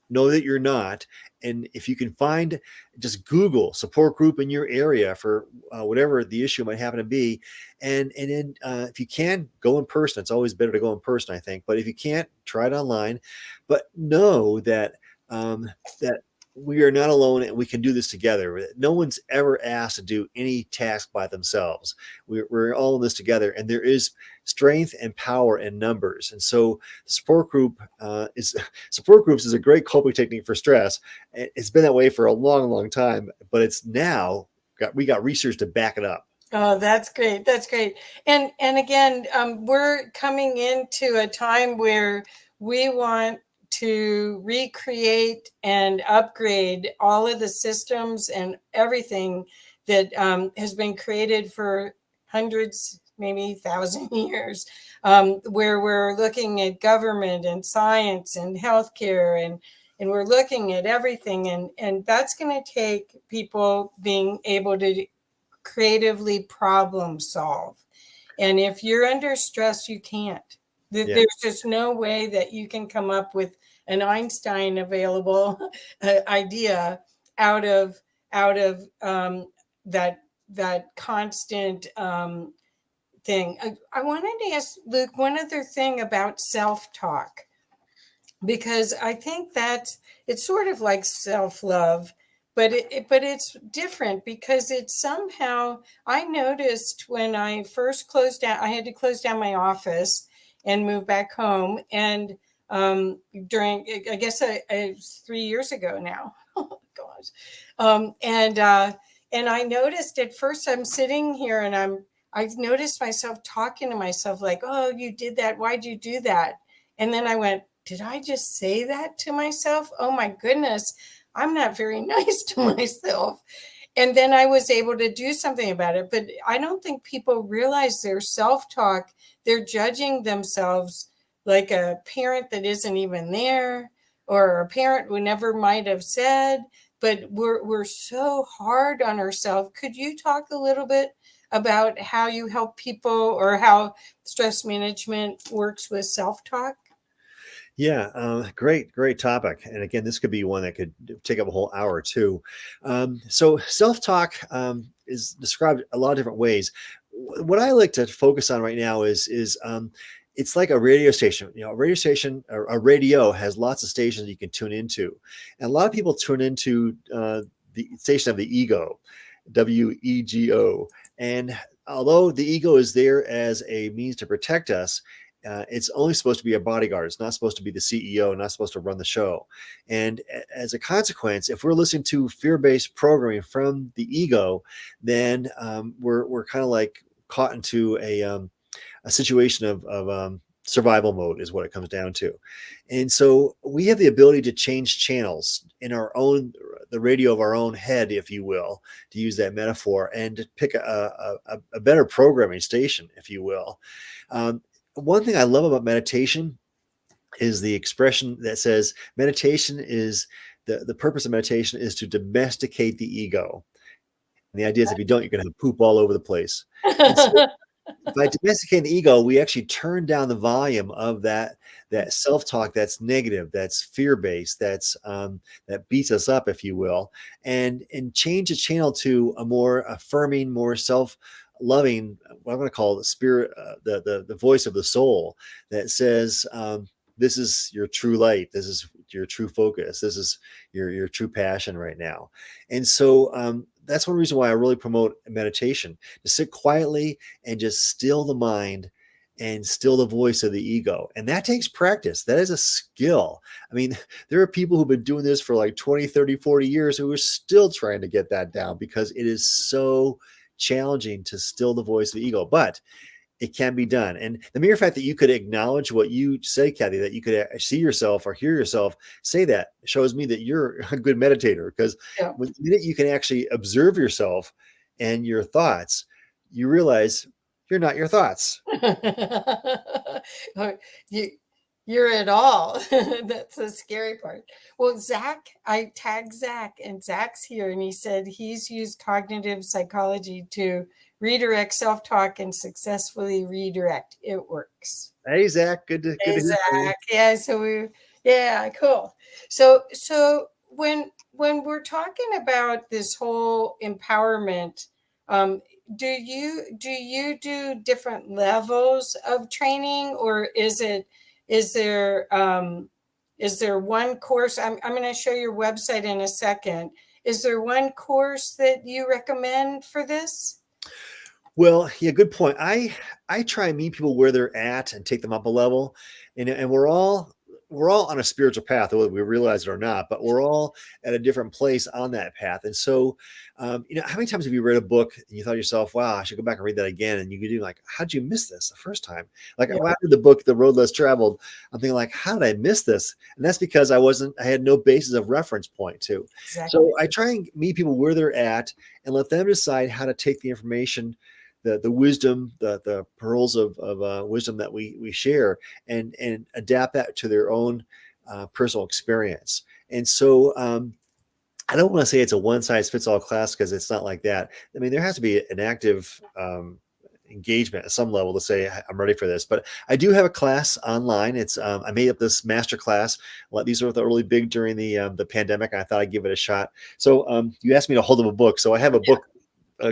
know that you're not. And if you can find, just Google support group in your area for whatever the issue might happen to be. And then if you can, go in person. It's always better to go in person, I think. But if you can't, try it online. But know that we are not alone, and we can do this together. No one's ever asked to do any task by themselves. We're all in this together, and there is strength and power in numbers. And so support groups is a great coping technique for stress. It's been that way for a long, long time, but it's now we got research to back it up. Oh, that's great. That's great. And again, we're coming into a time where we want to recreate and upgrade all of the systems and everything that has been created for hundreds, maybe thousand years, where we're looking at government and science and healthcare, and we're looking at everything, and that's going to take people being able to creatively problem solve. And if you're under stress, you can't. Yeah. There's just no way that you can come up with an Einstein available idea out of that constant thing. I wanted to ask Luke one other thing about self-talk, because I think that it's sort of like self-love, but it's different, because it's somehow, I noticed when I first closed down, I had to close down my office and move back home, and during, I guess, 3 years ago now. Oh gosh. And I noticed at first, I'm sitting here and I've noticed myself talking to myself like, oh, you did that, why'd you do that? And then I went, did I just say that to myself? Oh my goodness, I'm not very nice to myself. And then I was able to do something about it. But I don't think people realize their self-talk. They're judging themselves like a parent that isn't even there, or a parent who never might have said. But we're so hard on ourselves. Could you talk a little bit about how you help people, or how stress management works with self-talk? Yeah, great topic. And again, this could be one that could take up a whole hour or two. So self-talk is described a lot of different ways. What I like to focus on right now is it's like a radio station. A radio station, or a radio, has lots of stations you can tune into, and a lot of people tune into the station of the ego, WEGO. And although the ego is there as a means to protect us, it's only supposed to be a bodyguard. It's not supposed to be the CEO, not supposed to run the show. And as a consequence, if we're listening to fear-based programming from the ego, then we're kind of like caught into a situation of survival mode is what it comes down to. And so we have the ability to change channels in the radio of our own head, if you will, to use that metaphor, and to pick a better programming station, if you will. One thing I love about meditation is the expression that says meditation is the purpose of meditation is to domesticate the ego. And the idea is if you don't, you're going to have poop all over the place. And so by domesticating the ego, we actually turn down the volume of that self-talk that's negative, that's fear-based, that beats us up, if you will, and change the channel to a more affirming, more self-loving, what I'm going to call the spirit, the voice of the soul that says, this is your true light. This is your true focus. This is your true passion right now. And so that's one reason why I really promote meditation, to sit quietly and just still the mind and still the voice of the ego. And that takes practice. That is a skill. I mean, there are people who've been doing this for like 20, 30, 40 years who are still trying to get that down because it is so challenging to still the voice of the ego. But it can be done. And the mere fact that you could acknowledge what you say, Kathy, that you could see yourself or hear yourself say that shows me that you're a good meditator, because Yeah. the minute you can actually observe yourself and your thoughts, you realize you're not your thoughts. You're it all. That's the scary part. Well, Zach, I tagged Zach, and Zach's here, and he said he's used cognitive psychology to redirect self-talk and successfully redirect. It works. Hey, Zach, good to hear from you. Zach. Yeah, cool. So when we're talking about this whole empowerment, do you do different levels of training, or is there one course? I'm going to show your website in a second. Is there one course that you recommend for this? Well, yeah, good point. I try and meet people where they're at and take them up a level, and we're all on a spiritual path, whether we realize it or not. But we're all at a different place on that path. And so, how many times have you read a book and you thought to yourself, "Wow, I should go back and read that again"? And you could do like, "How'd you miss this the first time?" Like Yeah. when I read the book, "The Road Less Traveled," I'm thinking like, "How did I miss this?" And that's because I had no basis of reference point to. Exactly. So I try and meet people where they're at and let them decide how to take the information, the wisdom, the pearls of wisdom that we share, and adapt that to their own personal experience. And so I don't want to say it's a one size fits all class, because it's not like that. I mean, there has to be an active engagement at some level to say I'm ready for this. But I do have a class online. It's I made up this master class. These were really big during the pandemic. I thought I'd give it a shot. So you asked me to hold up a book, so I have a book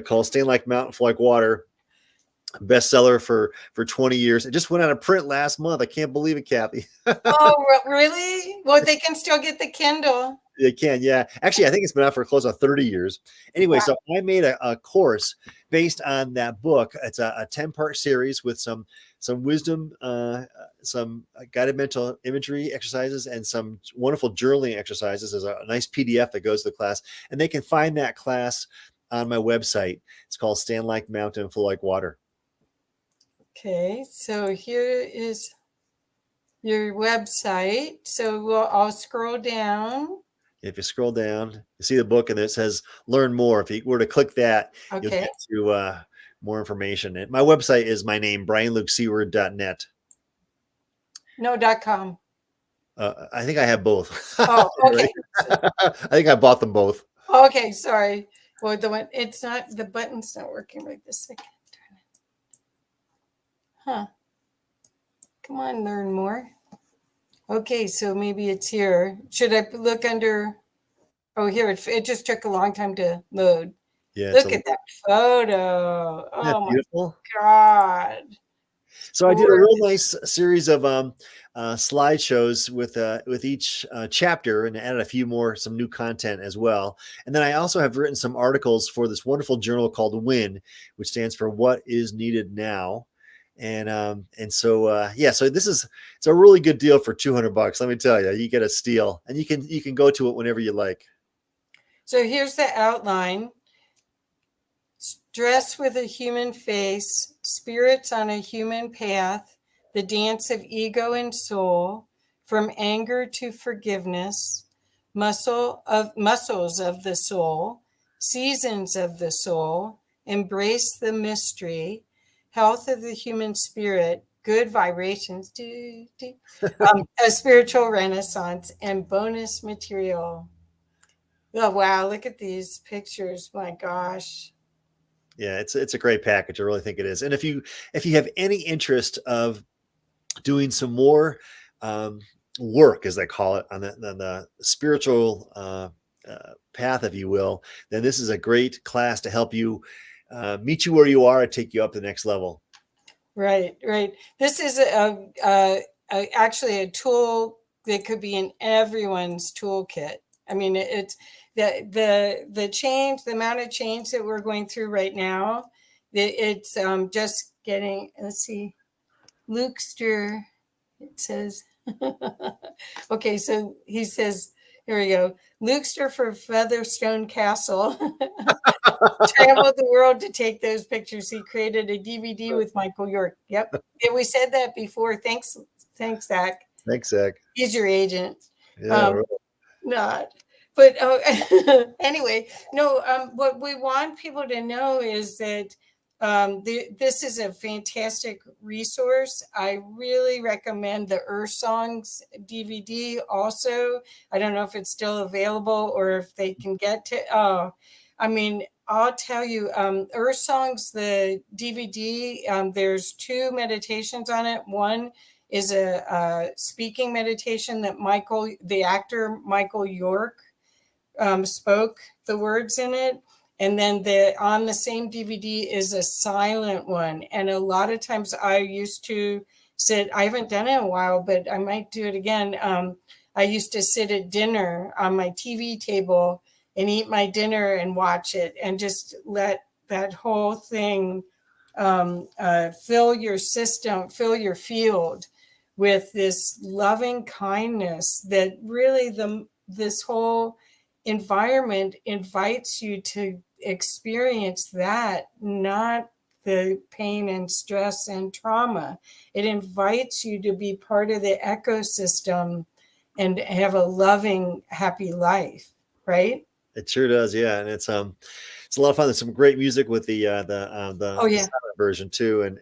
called "Stand Like Mountain, Flow Like Water," bestseller for 20 years. It just went out of print last month. I can't believe it, Kathy. Oh, really? Well, they can still get the Kindle. They can, yeah. Actually, I think it's been out for close to 30 years. Anyway, Wow. so I made a course based on that book. It's a 10-part series with some wisdom, some guided mental imagery exercises, and some wonderful journaling exercises. There's a nice PDF that goes to the class, and they can find that class on my website. It's called "Stand Like Mountain, Flow Like Water." Okay, so here is your website. So I'll scroll down. If you scroll down, you see the book, and it says "Learn More." If you were to click that, you'll Okay. get to more information. And my website is my name, brianlukeseaward.net. No, .com. I think I have both. Oh, okay. I think I bought them both. Okay, sorry. Well, the button's not working right this second. Huh. Come on, learn more. Okay, so maybe it's here. Should I look under? Oh, here, it just took a long time to load. Yeah, Look at that photo. Isn't that Oh my beautiful? God. So I did a Sports. real nice series of slideshows with each chapter, and added a few more, some new content as well. And then I also have written some articles for this wonderful journal called WIN, which stands for What is Needed Now. And so yeah, so it's a really good deal for $200. Let me tell you, you get a steal, and you can go to it whenever you like. So here's the outline. Dress with a human face, spirits on a human path, the dance of ego and soul, from anger to forgiveness, muscles of the soul, seasons of the soul, embrace the mystery, health of the human spirit, good vibrations, a spiritual renaissance, and bonus material. Oh, wow, look at these pictures. My gosh. Yeah, it's a great package. I really think it is. And if you have any interest of doing some more um, work, as they call it, on the spiritual path, if you will, then this is a great class to help you meet you where you are and take you up to the next level. Right, right. This is actually a tool that could be in everyone's toolkit. I mean, it's the change, the amount of change that we're going through right now. It's just getting. Let's see, Lukester. It says, okay, so he says, here we go. Lukester for Featherstone Castle. Traveled the world to take those pictures. He created a DVD with Michael York. Yep. Yeah, we said that before. Thanks, Zach. Thanks, Zach. He's your agent. Yeah, Um, right. not. But anyway, no, what we want people to know is that this is a fantastic resource. I really recommend the Earth Songs DVD also. I don't know if it's still available or if they can get to, I mean, I'll tell you, Earth Songs, the DVD, there's two meditations on it. One is a speaking meditation that the actor Michael York, spoke the words in it. And then on the same DVD is a silent one. And a lot of times I used to sit, I haven't done it in a while, but I might do it again. I used to sit at dinner on my TV table and eat my dinner and watch it and just let that whole thing fill your system, fill your field with this loving kindness that really this whole environment invites you to experience that, not the pain and stress and trauma. It invites you to be part of the ecosystem and have a loving, happy life, right? It sure does. Yeah, and it's a lot of fun. There's some great music with Oh, the yeah. silent version too, and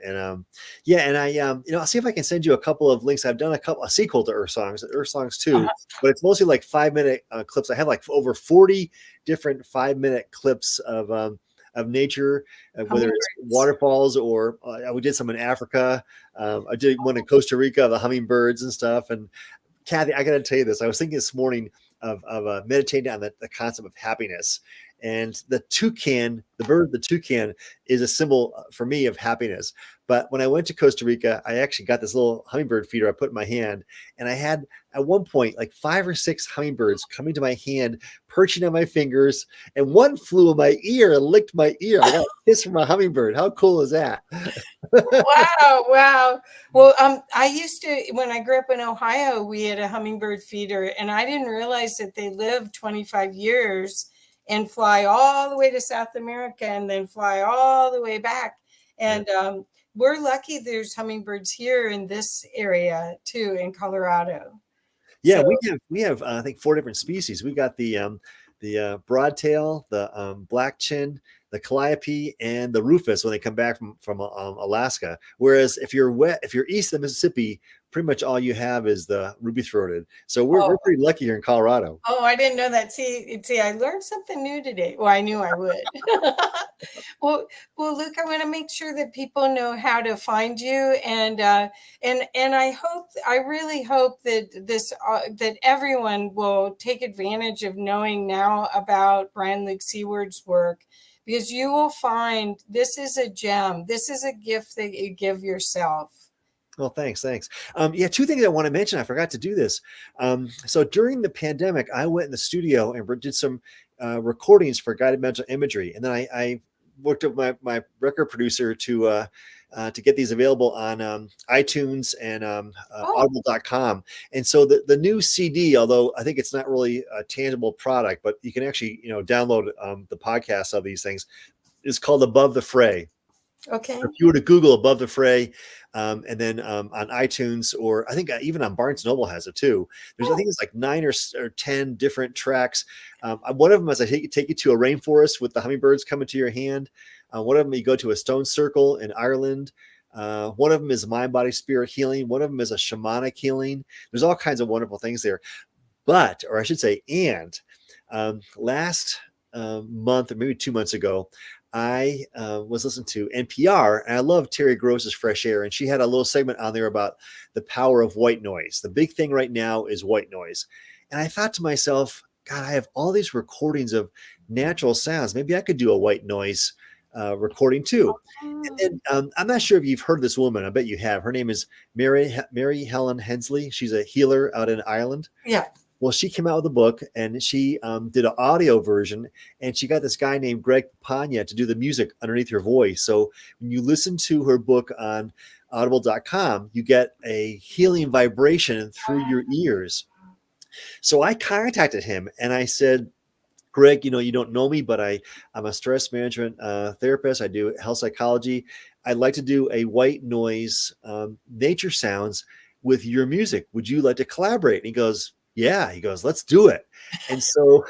yeah, and I I'll see if I can send you a couple of links. I've done a sequel to Earth Songs too, Uh-huh. but it's mostly like 5 minute clips. I have like over 40 different 5 minute clips of nature, whether it's Hummingbirds. waterfalls or we did some in Africa. I did one in Costa Rica, the hummingbirds and stuff. And Kathy, I got to tell you this. I was thinking this morning of meditating on the concept of happiness. And the bird, the toucan, is a symbol for me of happiness. But when I went to Costa Rica, I actually got this little hummingbird feeder I put in my hand. And I had, at one point, like 5 or 6 hummingbirds coming to my hand, perching on my fingers. And one flew in my ear and licked my ear. I got a kiss from a hummingbird. How cool is that? Wow, wow. Well, I used to, when I grew up in Ohio, we had a hummingbird feeder, and I didn't realize that they live 25 years and fly all the way to South America and then fly all the way back. Yeah. And we're lucky there's hummingbirds here in this area too, in Colorado. Yeah, So, we have I think 4 different species. We got the broadtail, the black chin, the calliope, and the rufous when they come back from Alaska. Whereas if you're east of the Mississippi, pretty much all you have is the ruby throated. So we're oh, pretty lucky here in Colorado. oh, I didn't know that. See, I learned something new today. Well, I knew I would. Well, well, Luke, I want to make sure that people know how to find you, and I really hope that that everyone will take advantage of knowing now about Brian Luke Seaward's work, because you will find this is a gem. This is a gift that you give yourself. Well, thanks. Yeah, two things I want to mention. I forgot to do this. So during the pandemic, I went in the studio and did some recordings for guided mental imagery, and then I worked with my record producer to get these available on iTunes and Oh, Audible.com. And so the new CD, although I think it's not really a tangible product, but you can actually download the podcasts of these things, is called Above the Fray. okay. If you were to Google Above the Fray, and then on iTunes, or I think even on Barnes Noble has it too. I think it's like 9 or 10 different tracks. One of them is I take you to a rainforest with the hummingbirds coming to your hand. One of them you go to a stone circle in Ireland. One of them is mind, body, spirit healing. One of them is a shamanic healing. There's all kinds of wonderful things there. But, or I should say, last month or maybe 2 months ago, I was listening to NPR, and I love Terry Gross's Fresh Air, and she had a little segment on there about the power of white noise. The big thing right now is white noise. And I thought to myself, God, I have all these recordings of natural sounds. Maybe I could do a white noise recording too. And then I'm not sure if you've heard this woman. I bet you have. Her name is Mary Helen Hensley. She's a healer out in Ireland. Yeah. Well, she came out with a book, and she did an audio version, and she got this guy named Greg Pagna to do the music underneath her voice. So when you listen to her book on audible.com, you get a healing vibration through your ears. So I contacted him and I said, Greg, you don't know me, but I'm a stress management therapist. I do health psychology. I'd like to do a white noise nature sounds with your music. Would you like to collaborate? And he goes, yeah. He goes, let's do it. And so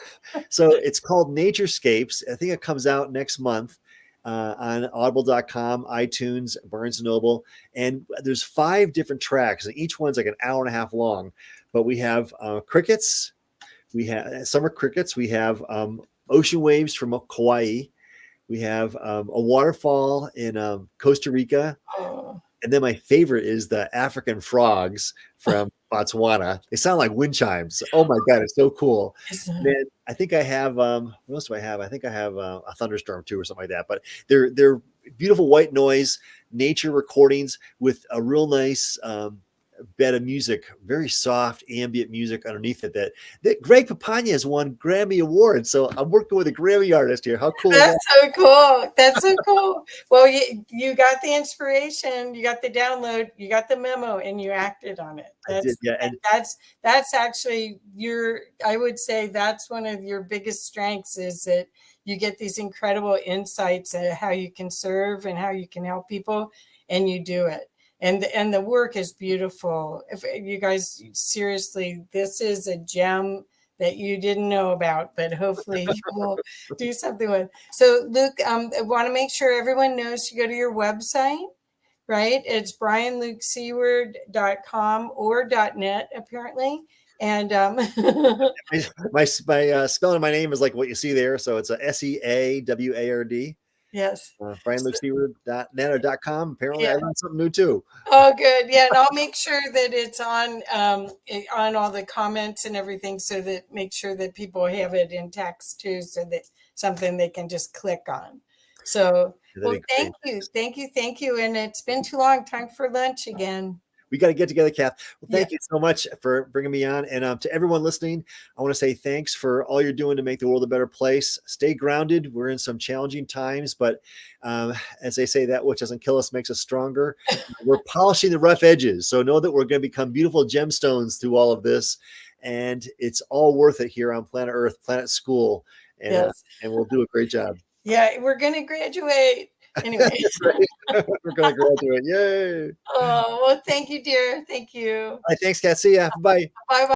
it's called Naturescapes. I think it comes out next month on audible.com, iTunes, Barnes & Noble. And there's 5 different tracks, and each one's like an hour and a half long. But we have crickets. We have summer crickets. We have ocean waves from Kauai. We have a waterfall in Costa Rica. Oh. And then my favorite is the African frogs from Botswana. They sound like wind chimes. Oh my God, it's so cool. And then I think I have, what else do I have? I think I have a thunderstorm too or something like that. But they're beautiful white noise, nature recordings with a real nice bed of music, very soft ambient music underneath it. That Greg Papania has won Grammy Awards. So I'm working with a Grammy artist here. How cool is that? That's so cool. That's so cool. Well, you got the inspiration, you got the download, you got the memo, and you acted on it. I did, yeah. And that's actually I would say that's one of your biggest strengths, is that you get these incredible insights at how you can serve and how you can help people, and you do it. And the work is beautiful. If you guys, seriously, this is a gem that you didn't know about, but hopefully you will do something with. So Luke, I want to make sure everyone knows to go to your website, right? It's brianlukeseaward.com or .net apparently. And my spelling of my name is like what you see there. So it's a SEAWARD. yes. BrianLukeSeaward.net or .com. Apparently, Yeah. I learned something new too. Oh, good. Yeah, and I'll make sure that it's on all the comments and everything, so that make sure that people have it in text too, so that something they can just click on. So, well, thank you. And it's been too long. Time for lunch again. We got to get together, Kath. Well, thank you so much for bringing me on. And to everyone listening, I want to say thanks for all you're doing to make the world a better place. Stay grounded. We're in some challenging times, but as they say, that which doesn't kill us makes us stronger. We're polishing the rough edges. So know that we're going to become beautiful gemstones through all of this. And it's all worth it here on planet Earth, planet school. And, yes. And we'll do a great job. Yeah, we're going to graduate. Anyway. We're going to graduate. Yay. Oh, well, thank you, dear. Thank you. All right, thanks, Kat. See ya. Bye. Bye-bye.